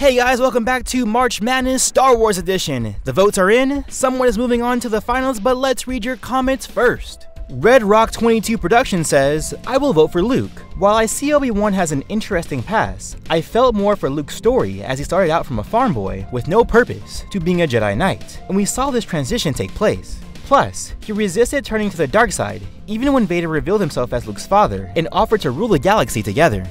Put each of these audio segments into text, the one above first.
Hey guys, welcome back to March Madness Star Wars Edition. The votes are in, someone is moving on to the finals, but let's read your comments first. Red Rock 22 Production says, I will vote for Luke. While I see Obi-Wan has an interesting past, I felt more for Luke's story as he started out from a farm boy with no purpose to being a Jedi Knight, and we saw this transition take place. Plus, he resisted turning to the dark side, even when Vader revealed himself as Luke's father and offered to rule the galaxy together.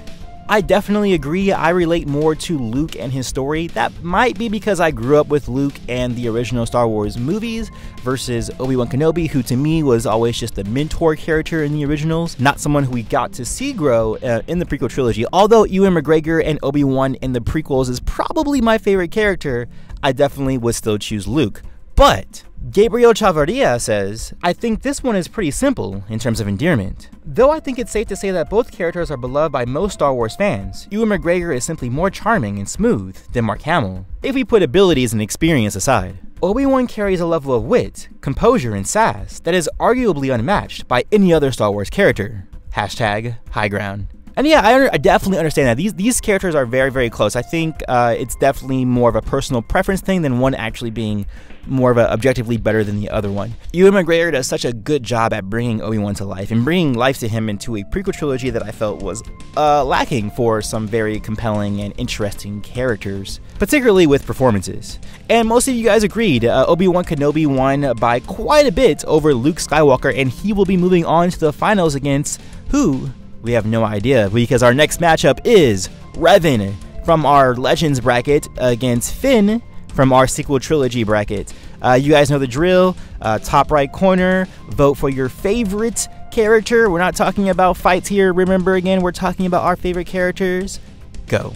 I definitely agree, I relate more to Luke and his story. That might be because I grew up with Luke and the original Star Wars movies versus Obi-Wan Kenobi, who to me was always just a mentor character in the originals, not someone who we got to see grow in the prequel trilogy. Although Ewan McGregor and Obi-Wan in the prequels is probably my favorite character, I definitely would still choose Luke. But Gabriel Chavarria says, I think this one is pretty simple in terms of endearment. Though I think it's safe to say that both characters are beloved by most Star Wars fans, Ewan McGregor is simply more charming and smooth than Mark Hamill, if we put abilities and experience aside. Obi-Wan carries a level of wit, composure, and sass that is arguably unmatched by any other Star Wars character. Hashtag high ground. And yeah, I definitely understand that. These characters are very, very close. I think it's definitely more of a personal preference thing than one actually being more of a objectively better than the other one. Ewan McGregor does such a good job at bringing Obi-Wan to life and bringing life to him into a prequel trilogy that I felt was lacking for some very compelling and interesting characters, particularly with performances. And most of you guys agreed, Obi-Wan Kenobi won by quite a bit over Luke Skywalker, and he will be moving on to the finals against who? We have no idea, because our next matchup is Revan from our Legends bracket against Finn from our sequel trilogy bracket. You guys know the drill. Top right corner, vote for your favorite character. We're not talking about fights here. Remember, again, we're talking about our favorite characters. Go.